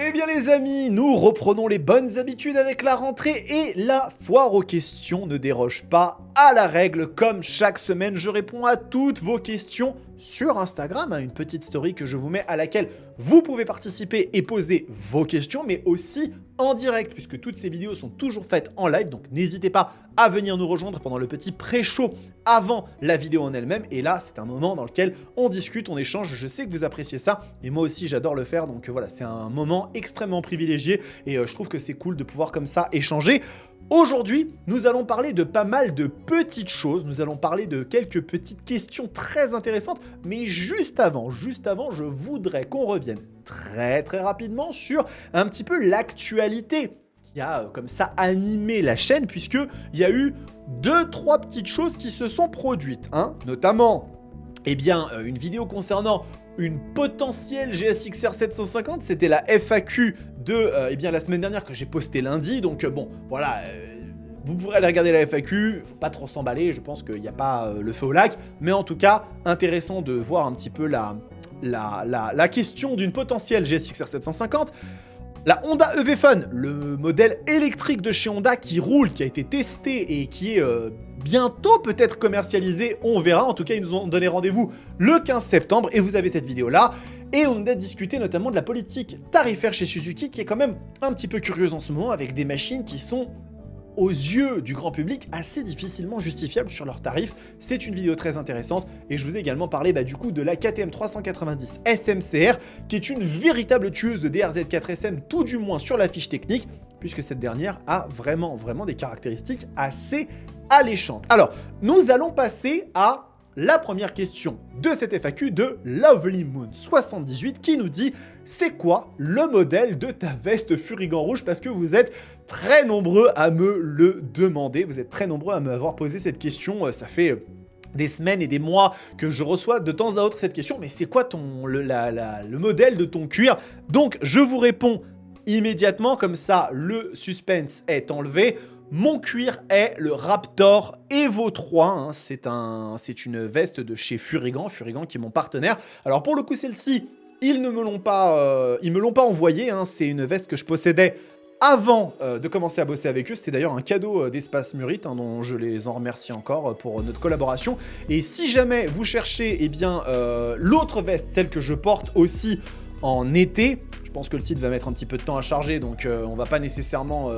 Eh bien les amis, nous reprenons les bonnes habitudes avec la rentrée et la foire aux questions ne déroge pas à la règle. Comme chaque semaine, je réponds à toutes vos questions sur Instagram, une petite story que je vous mets à laquelle vous pouvez participer et poser vos questions, mais aussi en direct, puisque toutes ces vidéos sont toujours faites en live, donc n'hésitez pas à venir nous rejoindre pendant le petit pré-show avant la vidéo en elle-même. Et là, c'est un moment dans lequel on discute, on échange. Je sais que vous appréciez ça, et moi aussi, j'adore le faire. Donc voilà, c'est un moment extrêmement privilégié, et je trouve que c'est cool de pouvoir comme ça échanger. Aujourd'hui, nous allons parler de pas mal de petites choses, nous allons parler de quelques petites questions très intéressantes, mais juste avant, je voudrais qu'on revienne très rapidement sur un petit peu l'actualité qui a comme ça animé la chaîne, puisqu'il y a eu 2-3 petites choses qui se sont produites, notamment une vidéo concernant une potentielle GSX R 750, c'était la FAQ de la semaine dernière que j'ai posté lundi, donc bon, voilà, vous pourrez aller regarder la FAQ, faut pas trop s'emballer, je pense qu'il n'y a pas le feu au lac, mais en tout cas, intéressant de voir un petit peu la question d'une potentielle GSX R 750. La Honda EV Fun, le modèle électrique de chez Honda qui roule, qui a été testé et qui est bientôt peut-être commercialisé, on verra. En tout cas, ils nous ont donné rendez-vous le 15 septembre et vous avez cette vidéo-là. Et on a discuté notamment de la politique tarifaire chez Suzuki qui est quand même un petit peu curieuse en ce moment avec des machines qui sont aux yeux du grand public assez difficilement justifiables sur leurs tarifs. C'est une vidéo très intéressante et je vous ai également parlé du coup de la KTM 390 SMCR qui est une véritable tueuse de DRZ4SM, tout du moins sur la fiche technique, puisque cette dernière a vraiment des caractéristiques assez alléchantes. Alors, nous allons passer à la première question de cette FAQ de Lovely Moon 78 qui nous dit « C'est quoi le modèle de ta veste Furigan rouge ?» Parce que vous êtes très nombreux à me le demander, vous êtes très nombreux à m'avoir posé cette question, ça fait des semaines et des mois que je reçois de temps à autre cette question, mais c'est quoi le modèle de ton cuir? Donc je vous réponds immédiatement, comme ça le suspense est enlevé. Mon cuir est le Raptor Evo 3, c'est une veste de chez Furigan qui est mon partenaire. Alors pour le coup celle-ci, ils me l'ont pas envoyée, c'est une veste que je possédais avant de commencer à bosser avec eux. C'était d'ailleurs un cadeau d'Espace Murit, dont je les en remercie encore pour notre collaboration. Et si jamais vous cherchez l'autre veste, celle que je porte aussi en été, je pense que le site va mettre un petit peu de temps à charger, donc on va pas nécessairement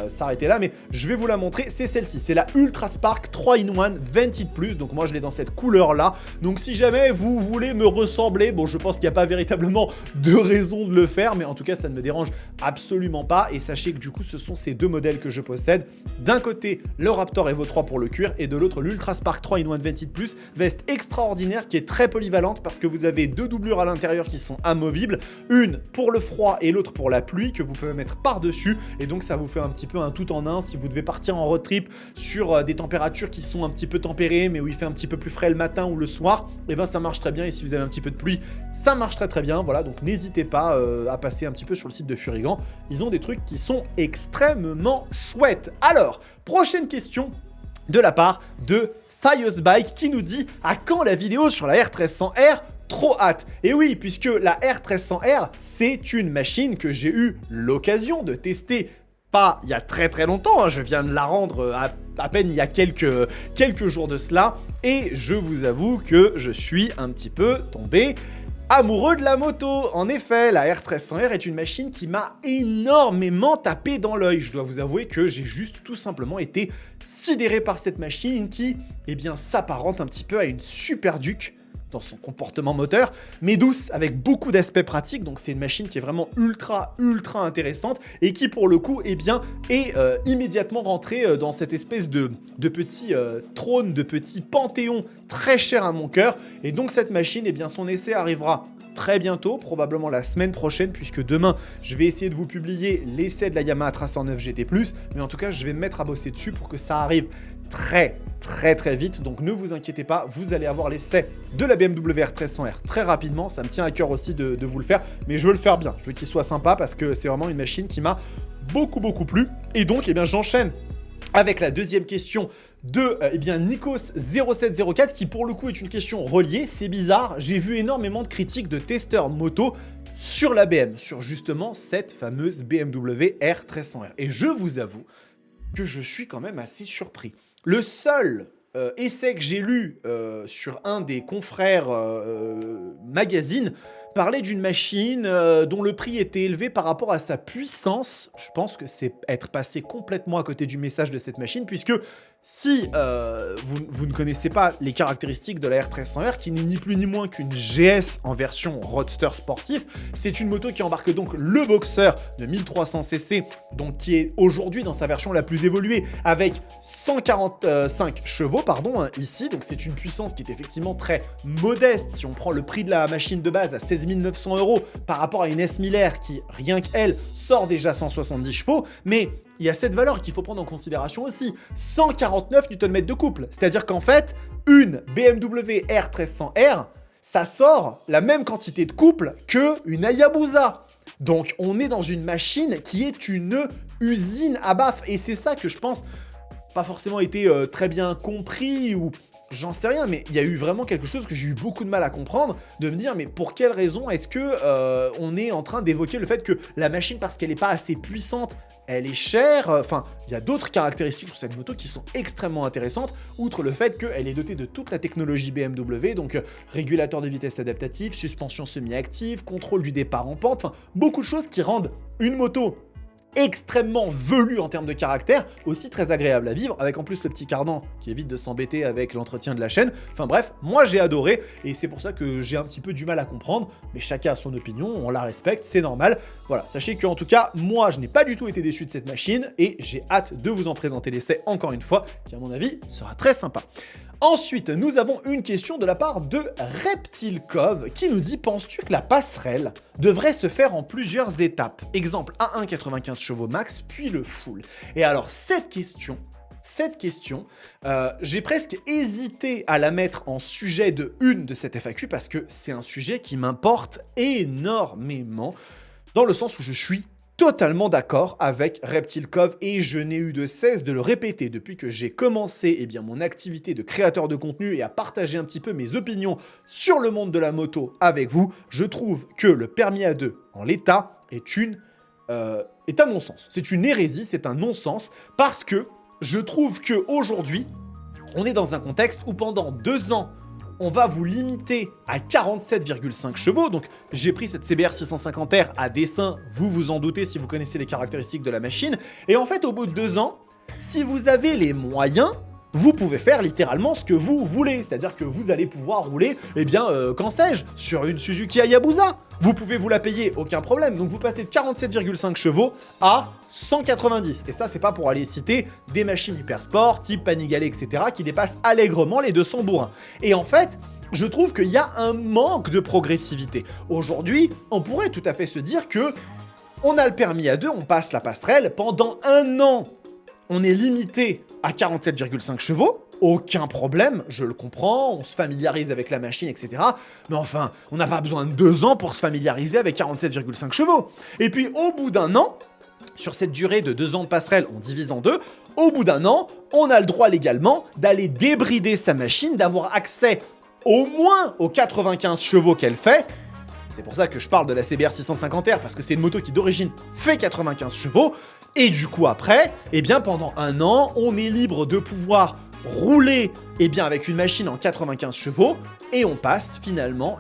s'arrêter là, mais je vais vous la montrer. C'est celle-ci, c'est la Ultra Spark 3-in-1 Vented Plus, donc moi je l'ai dans cette couleur-là. Donc si jamais vous voulez me ressembler, bon je pense qu'il n'y a pas véritablement de raison de le faire, mais en tout cas ça ne me dérange absolument pas. Et sachez que du coup ce sont ces deux modèles que je possède. D'un côté le Raptor Evo 3 pour le cuir, et de l'autre l'Ultra Spark 3-in-1 Vented Plus, veste extraordinaire qui est très polyvalente parce que vous avez deux doublures à l'intérieur qui sont amovibles, une pour le froid et l'autre pour la pluie que vous pouvez mettre par-dessus, et donc ça vous fait un petit peu un tout en un si vous devez partir en road trip sur des températures qui sont un petit peu tempérées mais où il fait un petit peu plus frais le matin ou le soir, et ben ça marche très bien. Et si vous avez un petit peu de pluie, ça marche très bien. Voilà, donc n'hésitez pas à passer un petit peu sur le site de Furigan, ils ont des trucs qui sont extrêmement chouettes. Alors, prochaine question de la part de Thios Bike qui nous dit « À quand la vidéo sur la R1300R ? Trop hâte !» Et oui, puisque la R1300R, c'est une machine que j'ai eu l'occasion de tester pas il y a très longtemps, je viens de la rendre à peine il y a quelques jours de cela, et je vous avoue que je suis un petit peu tombé amoureux de la moto. En effet, la R1300R est une machine qui m'a énormément tapé dans l'œil. Je dois vous avouer que j'ai juste tout simplement été sidéré par cette machine qui, s'apparente un petit peu à une Super Duke dans son comportement moteur, mais douce, avec beaucoup d'aspects pratiques. Donc c'est une machine qui est vraiment ultra intéressante et qui pour le coup est immédiatement rentrée dans cette espèce de petit trône, de petit panthéon très cher à mon cœur. Et donc cette machine, son essai arrivera très bientôt, probablement la semaine prochaine, puisque demain je vais essayer de vous publier l'essai de la Yamaha Tracer 9 GT+, mais en tout cas je vais me mettre à bosser dessus pour que ça arrive très vite. Donc ne vous inquiétez pas, vous allez avoir l'essai de la BMW R1300R très rapidement. Ça me tient à cœur aussi de vous le faire, mais je veux le faire bien, je veux qu'il soit sympa parce que c'est vraiment une machine qui m'a beaucoup plu. Et donc j'enchaîne avec la deuxième question de Nikos0704 qui pour le coup est une question reliée. C'est bizarre, j'ai vu énormément de critiques de testeurs moto sur la BM, sur justement cette fameuse BMW R1300R. Et je vous avoue que je suis quand même assez surpris. Le seul essai que j'ai lu sur un des confrères magazines parlait d'une machine dont le prix était élevé par rapport à sa puissance. Je pense que c'est être passé complètement à côté du message de cette machine, puisque si vous ne connaissez pas les caractéristiques de la R1300R, qui n'est ni plus ni moins qu'une GS en version roadster sportif, c'est une moto qui embarque donc le Boxer de 1300cc, donc qui est aujourd'hui dans sa version la plus évoluée, avec 145 chevaux, ici, donc c'est une puissance qui est effectivement très modeste, si on prend le prix de la machine de base à 16 900 € par rapport à une S Miller qui, rien qu'elle, sort déjà 170 chevaux, mais il y a cette valeur qu'il faut prendre en considération aussi, 149 Nm de couple. C'est-à-dire qu'en fait, une BMW R1300R, ça sort la même quantité de couple qu'une Hayabusa. Donc on est dans une machine qui est une usine à baffes. Et c'est ça que je pense pas forcément été très bien compris ou... J'en sais rien, mais il y a eu vraiment quelque chose que j'ai eu beaucoup de mal à comprendre, de me dire, mais pour quelle raison est-ce que on est en train d'évoquer le fait que la machine, parce qu'elle n'est pas assez puissante, elle est chère. Enfin, il y a d'autres caractéristiques sur cette moto qui sont extrêmement intéressantes, outre le fait qu'elle est dotée de toute la technologie BMW, donc régulateur de vitesse adaptatif, suspension semi-active, contrôle du départ en pente, enfin, beaucoup de choses qui rendent une moto extrêmement velu en termes de caractère, aussi très agréable à vivre, avec en plus le petit cardan qui évite de s'embêter avec l'entretien de la chaîne. Enfin bref, moi j'ai adoré, et c'est pour ça que j'ai un petit peu du mal à comprendre, mais chacun a son opinion, on la respecte, c'est normal. Voilà, sachez qu'en tout cas, moi je n'ai pas du tout été déçu de cette machine, et j'ai hâte de vous en présenter l'essai encore une fois, qui à mon avis sera très sympa. Ensuite, nous avons une question de la part de Reptile Cove qui nous dit: penses-tu que la passerelle devrait se faire en plusieurs étapes? Exemple, A1 95 chevaux max, puis le full. Et alors, cette question, j'ai presque hésité à la mettre en sujet de une de cette FAQ parce que c'est un sujet qui m'importe énormément, dans le sens où je suis totalement d'accord avec Reptile Cove et je n'ai eu de cesse de le répéter depuis que j'ai commencé mon activité de créateur de contenu et à partager un petit peu mes opinions sur le monde de la moto avec vous. Je trouve que le permis A2 en l'état est à mon sens. C'est une hérésie, c'est un non-sens parce que je trouve qu'aujourd'hui, on est dans un contexte où pendant 2 ans, on va vous limiter à 47,5 chevaux. Donc, j'ai pris cette CBR 650R à dessein, vous vous en doutez si vous connaissez les caractéristiques de la machine. Et en fait, au bout de 2 ans, si vous avez les moyens, vous pouvez faire littéralement ce que vous voulez. C'est-à-dire que vous allez pouvoir rouler, qu'en sais-je, sur une Suzuki Hayabusa. Vous pouvez vous la payer, aucun problème. Donc vous passez de 47,5 chevaux à 190. Et ça, c'est pas pour aller citer des machines hyper sport, type Panigale, etc., qui dépassent allègrement les 200 bourrins. Et en fait, je trouve qu'il y a un manque de progressivité. Aujourd'hui, on pourrait tout à fait se dire que on a le permis A2, on passe la passerelle, pendant 1 an, on est limité à 47,5 chevaux, aucun problème, je le comprends, on se familiarise avec la machine, etc. Mais enfin, on n'a pas besoin de 2 ans pour se familiariser avec 47,5 chevaux. Et puis, au bout d'1 an, sur cette durée de 2 ans de passerelle, on divise en 2, au bout d'1 an, on a le droit légalement d'aller débrider sa machine, d'avoir accès au moins aux 95 chevaux qu'elle fait. C'est pour ça que je parle de la CBR 650R, parce que c'est une moto qui d'origine fait 95 chevaux. Et du coup après, pendant 1 an, on est libre de pouvoir rouler avec une machine en 95 chevaux. Et on passe finalement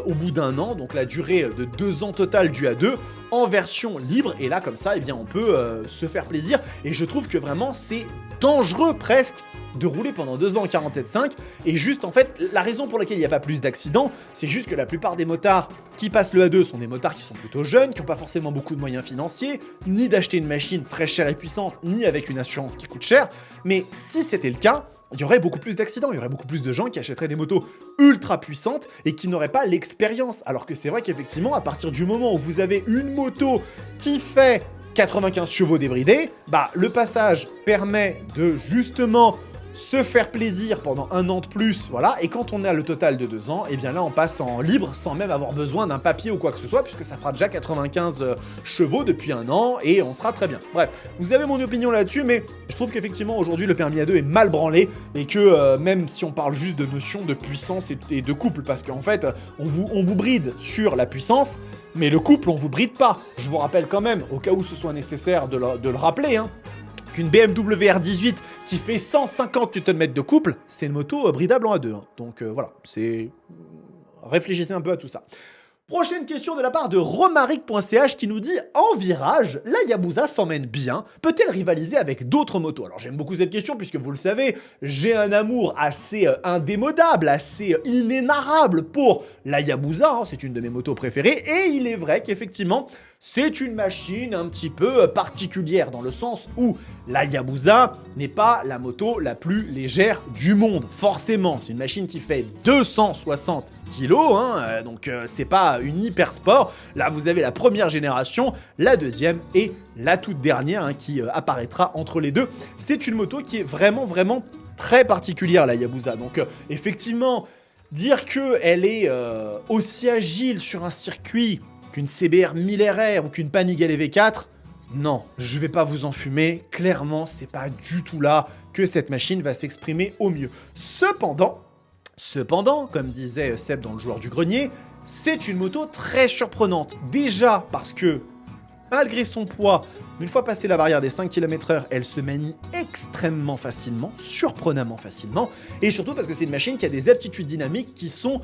au bout d'1 an, donc la durée de 2 ans total du A2, en version libre. Et là comme ça, on peut se faire plaisir. Et je trouve que vraiment c'est dangereux presque de rouler pendant 2 ans en 47,5. Et juste en fait, la raison pour laquelle il n'y a pas plus d'accidents, c'est juste que la plupart des motards qui passent le A2 sont des motards qui sont plutôt jeunes, qui n'ont pas forcément beaucoup de moyens financiers, ni d'acheter une machine très chère et puissante, ni avec une assurance qui coûte cher. Mais si c'était le cas, il y aurait beaucoup plus d'accidents, il y aurait beaucoup plus de gens qui achèteraient des motos ultra puissantes et qui n'auraient pas l'expérience. Alors que c'est vrai qu'effectivement, à partir du moment où vous avez une moto qui fait 95 chevaux débridés, le passage permet de justement se faire plaisir pendant 1 an de plus, voilà, et quand on a le total de 2 ans, et bien là on passe en libre sans même avoir besoin d'un papier ou quoi que ce soit, puisque ça fera déjà 95 chevaux depuis 1 an, et on sera très bien. Bref, vous avez mon opinion là-dessus, mais je trouve qu'effectivement aujourd'hui le permis A2 est mal branlé, et que même si on parle juste de notion de puissance et de couple, parce qu'en fait, on vous bride sur la puissance, mais le couple, on vous bride pas. Je vous rappelle quand même, au cas où ce soit nécessaire de le rappeler, hein, qu'une BMW R18 qui fait 150 Nm de couple, c'est une moto bridable en A2. Hein. Donc voilà, réfléchissez un peu à tout ça. Prochaine question de la part de romaric.ch qui nous dit « En virage, la Hayabusa s'emmène bien. Peut-elle rivaliser avec d'autres motos ?» Alors j'aime beaucoup cette question puisque vous le savez, j'ai un amour assez indémodable, assez inénarrable pour la Hayabusa. Hein, c'est une de mes motos préférées et il est vrai qu'effectivement, c'est une machine un petit peu particulière dans le sens où la Hayabusa n'est pas la moto la plus légère du monde, forcément. C'est une machine qui fait 260 kg, hein, donc c'est pas une hyper sport. Là, vous avez la première génération, la deuxième et la toute dernière hein, qui apparaîtra entre les deux. C'est une moto qui est vraiment, vraiment très particulière, la Hayabusa. Donc effectivement, dire qu'elle est aussi agile sur un circuit qu'une CBR 1000 RR ou qu'une Panigale V4, non, je vais pas vous enfumer, clairement, c'est pas du tout là que cette machine va s'exprimer au mieux. Cependant, comme disait Seb dans le joueur du grenier, c'est une moto très surprenante. Déjà parce que, malgré son poids, une fois passée la barrière des 5 km/h, elle se manie extrêmement facilement, surprenamment facilement, et surtout parce que c'est une machine qui a des aptitudes dynamiques qui sont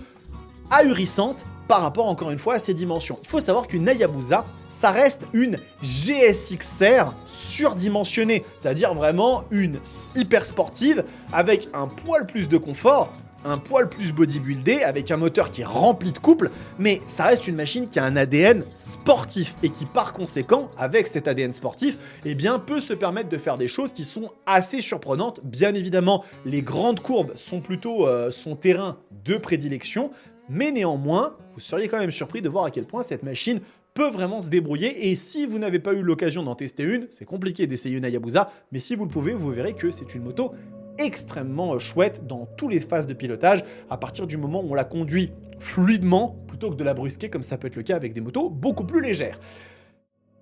ahurissantes par rapport encore une fois à ses dimensions. Il faut savoir qu'une Hayabusa, ça reste une GSXR surdimensionnée, c'est-à-dire vraiment une hyper sportive avec un poil plus de confort, un poil plus bodybuildé, avec un moteur qui est rempli de couple, mais ça reste une machine qui a un ADN sportif et qui par conséquent, avec cet ADN sportif, eh bien, peut se permettre de faire des choses qui sont assez surprenantes. Bien évidemment, les grandes courbes sont plutôt son terrain de prédilection, mais néanmoins, vous seriez quand même surpris de voir à quel point cette machine peut vraiment se débrouiller. Et si vous n'avez pas eu l'occasion d'en tester une, c'est compliqué d'essayer une Hayabusa, mais si vous le pouvez, vous verrez que c'est une moto extrêmement chouette dans toutes les phases de pilotage, à partir du moment où on la conduit fluidement, plutôt que de la brusquer, comme ça peut être le cas avec des motos beaucoup plus légères.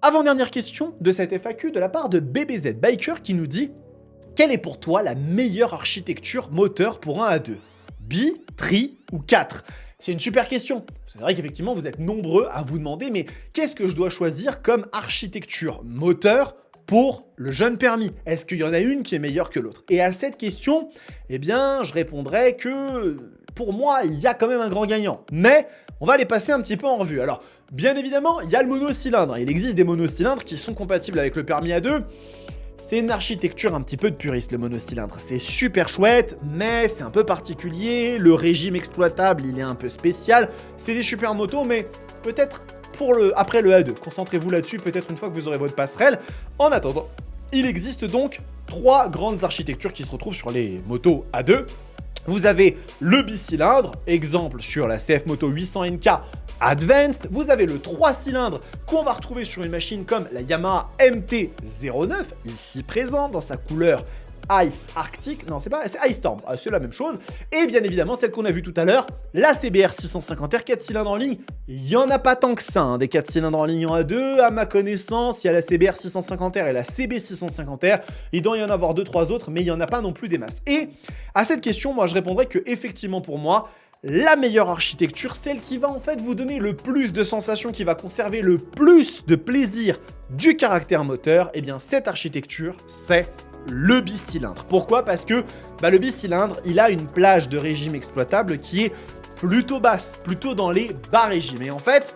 Avant-dernière question de cette FAQ de la part de BBZ Biker qui nous dit « Quelle est pour toi la meilleure architecture moteur pour un A2 ? Bi, tri ou 4 ?» C'est une super question. C'est vrai qu'effectivement, vous êtes nombreux à vous demander, mais qu'est-ce que je dois choisir comme architecture moteur pour le jeune permis? Est-ce qu'il y en a une qui est meilleure que l'autre? Et à cette question, eh bien, je répondrai que pour moi, il y a quand même un grand gagnant. Mais on va les passer un petit peu en revue. Alors, bien évidemment, il y a le monocylindre. Il existe des monocylindres qui sont compatibles avec le permis A2. C'est une architecture un petit peu de puriste, le monocylindre. C'est super chouette, mais c'est un peu particulier. Le régime exploitable, il est un peu spécial. C'est des super motos, mais peut-être après le A2. Concentrez-vous là-dessus, peut-être une fois que vous aurez votre passerelle. En attendant, il existe donc 3 grandes architectures qui se retrouvent sur les motos A2. Vous avez le bicylindre, exemple sur la CF Moto 800 NK Advanced. Vous avez le 3 cylindres qu'on va retrouver sur une machine comme la Yamaha MT-09, ici présent dans sa couleur Ice Arctic, non c'est Ice Storm, c'est la même chose. Et bien évidemment celle qu'on a vue tout à l'heure, la CBR 650R 4 cylindres en ligne. Il n'y en a pas tant que ça, hein, des 4 cylindres en ligne en A2, à ma connaissance, il y a la CBR 650R et la CB 650R, il doit y en avoir 2-3 autres, mais il n'y en a pas non plus des masses. Et à cette question, moi je répondrais que effectivement pour moi, la meilleure architecture, celle qui va en fait vous donner le plus de sensations, qui va conserver le plus de plaisir du caractère moteur, et bien cette architecture, c'est le bicylindre. Pourquoi? Parce que le bicylindre, il a une plage de régime exploitable qui est plutôt basse, plutôt dans les bas régimes. Et en fait,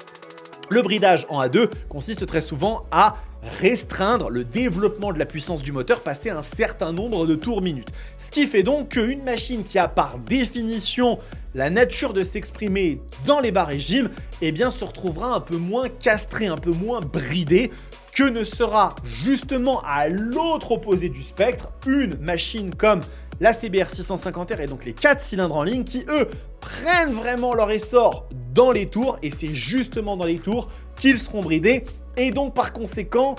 le bridage en A2 consiste très souvent à restreindre le développement de la puissance du moteur passé un certain nombre de tours minutes. Ce qui fait donc qu'une machine qui a par définition la nature de s'exprimer dans les bas régimes, eh bien se retrouvera un peu moins castrée, un peu moins bridée que ne sera justement à l'autre opposé du spectre une machine comme la CBR 650R et donc les 4 cylindres en ligne qui eux prennent vraiment leur essor dans les tours et c'est justement dans les tours qu'ils seront bridés et donc par conséquent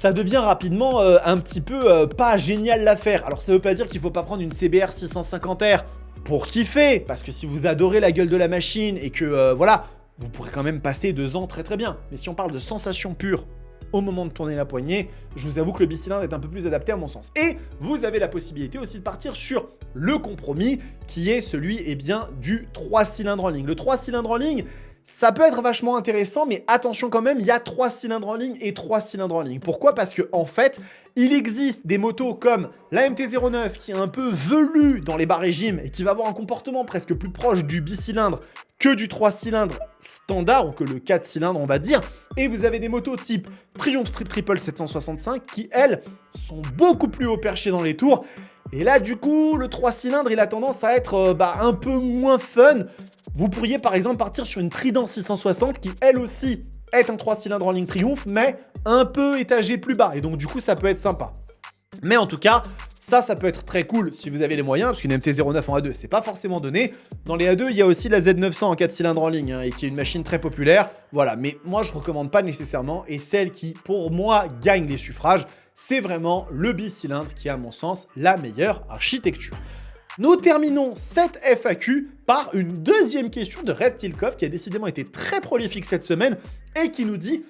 ça devient rapidement un petit peu pas génial l'affaire. Alors ça veut pas dire qu'il faut pas prendre une CBR 650R pour kiffer, parce que si vous adorez la gueule de la machine et que voilà, vous pourrez quand même passer 2 ans très très bien. Mais si on parle de sensation pure au moment de tourner la poignée, je vous avoue que le bicylindre est un peu plus adapté à mon sens. Et vous avez la possibilité aussi de partir sur le compromis qui est celui du 3 cylindres en ligne. Le 3 cylindres en ligne, ça peut être vachement intéressant, mais attention quand même, il y a 3 cylindres en ligne et 3 cylindres en ligne. Pourquoi? Parce que en fait, il existe des motos comme la MT-09 qui est un peu velue dans les bas régimes et qui va avoir un comportement presque plus proche du bicylindre que du 3 cylindres standard, ou que le 4 cylindres on va dire. Et vous avez des motos type Triumph Street Triple 765 qui, elles, sont beaucoup plus haut perchées dans les tours. Et là, du coup, le 3 cylindres, il a tendance à être un peu moins fun. Vous pourriez par exemple partir sur une Trident 660 qui, elle aussi, est un 3 cylindres en ligne Triumph, mais un peu étagé plus bas. Et donc, du coup, ça peut être sympa. Mais en tout cas, ça peut être très cool si vous avez les moyens, parce qu'une MT-09 en A2, c'est pas forcément donné. Dans les A2, il y a aussi la Z900 en 4 cylindres en ligne, et qui est une machine très populaire. Voilà, mais moi, je recommande pas nécessairement. Et celle qui, pour moi, gagne les suffrages, c'est vraiment le bicylindre qui est, à mon sens, la meilleure architecture. Nous terminons cette FAQ par une deuxième question de Reptilkov qui a décidément été très prolifique cette semaine et qui nous dit: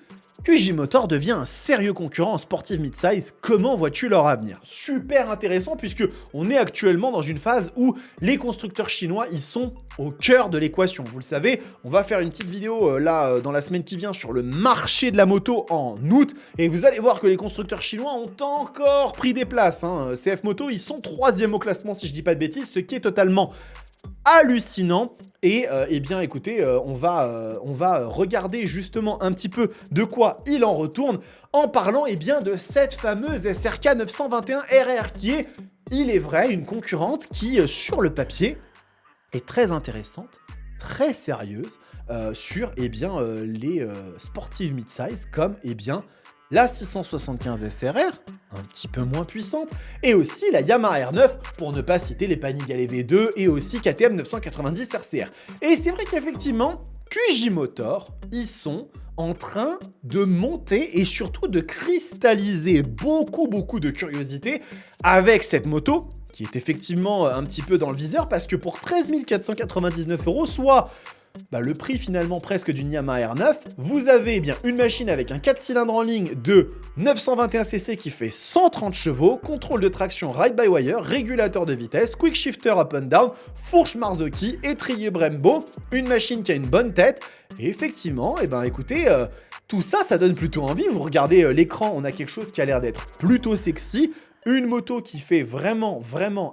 QJ Motor devient un sérieux concurrent en sportive mid-size, comment vois-tu leur avenir? Super intéressant puisque on est actuellement dans une phase où les constructeurs chinois, ils sont au cœur de l'équation. Vous le savez, on va faire une petite vidéo dans la semaine qui vient sur le marché de la moto en août et vous allez voir que les constructeurs chinois ont encore pris des places. CF Moto, ils sont 3e au classement si je dis pas de bêtises, ce qui est totalement hallucinant. Et écoutez, on va regarder justement un petit peu de quoi il en retourne en parlant de cette fameuse SRK 921 RR qui est, il est vrai, une concurrente qui, sur le papier, est très intéressante, très sérieuse sur les sportives mid-size comme la 675 SRR, un petit peu moins puissante, et aussi la Yamaha R9, pour ne pas citer les Panigale V2 et aussi KTM 990 RCR. Et c'est vrai qu'effectivement, QJ Motor, ils sont en train de monter et surtout de cristalliser beaucoup de curiosité avec cette moto, qui est effectivement un petit peu dans le viseur, parce que pour 13 499 €, soit le prix finalement presque d'une Yamaha R9, vous avez une machine avec un 4 cylindres en ligne de 921 cc qui fait 130 chevaux, contrôle de traction ride-by-wire, régulateur de vitesse, quick shifter up and down, fourche Marzocchi, étrier Brembo, une machine qui a une bonne tête, et effectivement, écoutez, tout ça, ça donne plutôt envie. Vous regardez l'écran, on a quelque chose qui a l'air d'être plutôt sexy. Une moto qui fait vraiment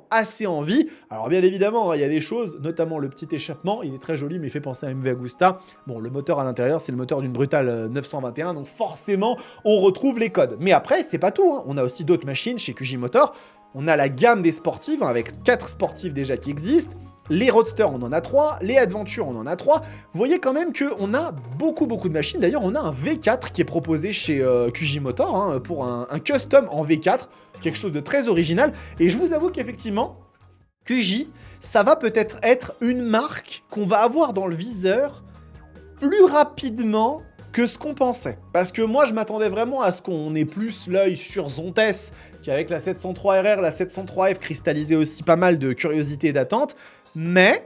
assez envie. Alors bien évidemment, il y a des choses, notamment le petit échappement, il est très joli mais il fait penser à MV Agusta. Bon, le moteur à l'intérieur, c'est le moteur d'une Brutal 921, donc forcément, on retrouve les codes. Mais après, c'est pas tout, on a aussi d'autres machines chez QJ Motor. On a la gamme des sportives, avec 4 sportives déjà qui existent. Les Roadsters, on en a 3. Les Adventures, on en a 3. Vous voyez quand même qu'on a beaucoup de machines. D'ailleurs, on a un V4 qui est proposé chez QJ Motor pour un custom en V4. Quelque chose de très original. Et je vous avoue qu'effectivement, QJ, ça va peut-être être une marque qu'on va avoir dans le viseur plus rapidement que ce qu'on pensait. Parce que moi, je m'attendais vraiment à ce qu'on ait plus l'œil sur Zontes, qui avec la 703 RR, la 703F cristallisait aussi pas mal de curiosité et d'attente. Mais,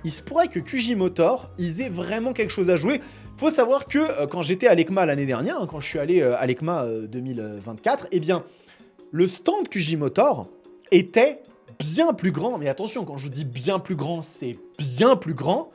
il se pourrait que QJ Motor, ils aient vraiment quelque chose à jouer. Faut savoir que quand j'étais à l'ECMA l'année dernière, quand je suis allé à l'ECMA 2024, le stand QJ Motor était bien plus grand. Mais attention, quand je vous dis bien plus grand, c'est bien plus grand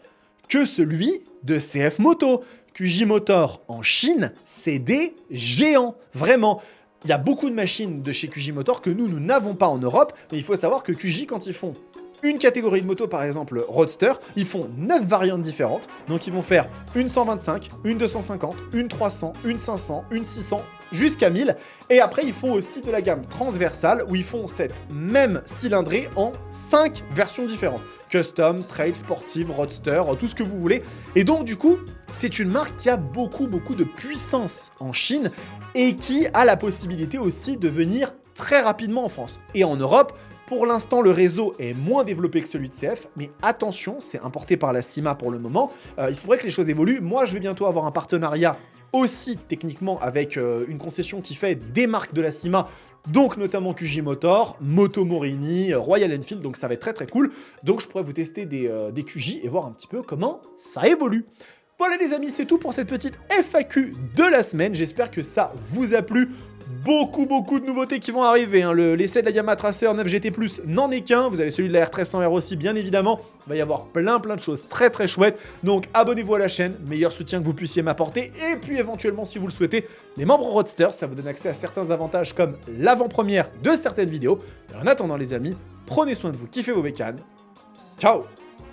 que celui de CF Moto. QJ Motor en Chine, c'est des géants, vraiment. Il y a beaucoup de machines de chez QJ Motor que nous n'avons pas en Europe, mais il faut savoir que QJ, quand ils font une catégorie de moto, par exemple Roadster, ils font 9 variantes différentes. Donc ils vont faire une 125, une 250, une 300, une 500, une 600, jusqu'à 1000. Et après, ils font aussi de la gamme transversale, où ils font cette même cylindrée en 5 versions différentes. Custom, trail, sportive, roadster, tout ce que vous voulez. Et donc du coup, c'est une marque qui a beaucoup de puissance en Chine et qui a la possibilité aussi de venir très rapidement en France. Et en Europe, pour l'instant, le réseau est moins développé que celui de CF, mais attention, c'est importé par la CIMA pour le moment. Il se pourrait que les choses évoluent. Moi, je vais bientôt avoir un partenariat aussi techniquement avec une concession qui fait des marques de la CIMA, donc notamment QJ Motor, Moto Morini, Royal Enfield, donc ça va être très très cool. Donc je pourrais vous tester des QJ et voir un petit peu comment ça évolue. Voilà les amis, c'est tout pour cette petite FAQ de la semaine, j'espère que ça vous a plu. Beaucoup de nouveautés qui vont arriver, hein. L'essai de la Yamaha Tracer 9 GT+, n'en est qu'un, vous avez celui de la R1300R aussi bien évidemment, il va y avoir plein de choses très chouettes, donc abonnez-vous à la chaîne, meilleur soutien que vous puissiez m'apporter, et puis éventuellement si vous le souhaitez, les membres Roadster, ça vous donne accès à certains avantages comme l'avant-première de certaines vidéos, et en attendant les amis, prenez soin de vous, kiffez vos bécanes, ciao.